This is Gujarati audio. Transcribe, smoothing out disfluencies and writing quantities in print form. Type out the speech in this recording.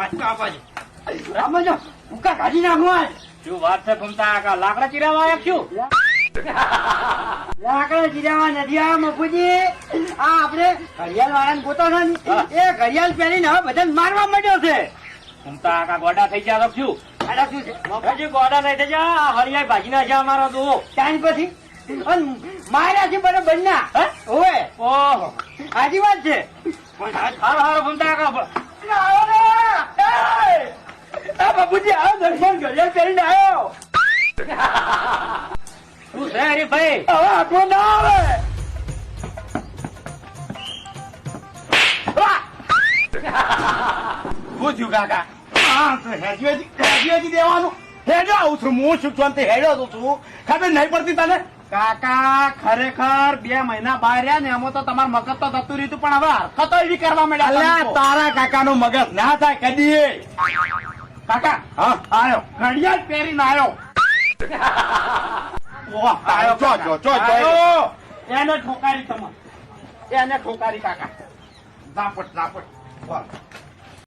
વાટકો આપવાજી આમાં જો ઉકા કાઢી નાખવા શું વાત છે ફૂમતા કાકા લાકડા ચીરાવા આવ્યા છું લાકડા ચીરાવા નથી આ મફુજી આ આપણે ઘડિયાળ વાળાને ગોતો છે ને એ ઘડિયાળ પહેરીને હવે બધાને મારવા માંડ્યો છે ફૂમતા કાકા ગોડા થઈ ગયા રખશું આડા શું છે હજી ગોડા નહીં થઈ જા હરિયાઈ ભાજી ના છે અમારો તો ટાઈમ પછી અને માર્યા છે બરાબર ના ઓય ઓહો સાચી વાત છે હારો હારો ફૂમતા કાકા આવો ને આ બાપુજી આવો દર્શન ઘડિયાળ પહેરીને આવ્યો શું છે હરીભાઈ હવે આટલો ના આવે શું થયું કાકા હા તો હેજી દેવાનું હેડો આવું છું હું શું છું હેડો તો છું ખબર નહીં પડતી તને કાકા ખરેખર 2 મહિના બહાર રહ્યા ને એમાં તો તમારું મગજ તો થતું રહ્યું પણ હવે હરકતો એવી કરવા માંડ્યા તારા કાકા નું મગજ ના થાય કદી કાકા હા આવ્યો ઘડિયાળ પહેરીને આવ્યો એને ઠોકારી તમે એને ઠોકારી કાકા ઝાપટ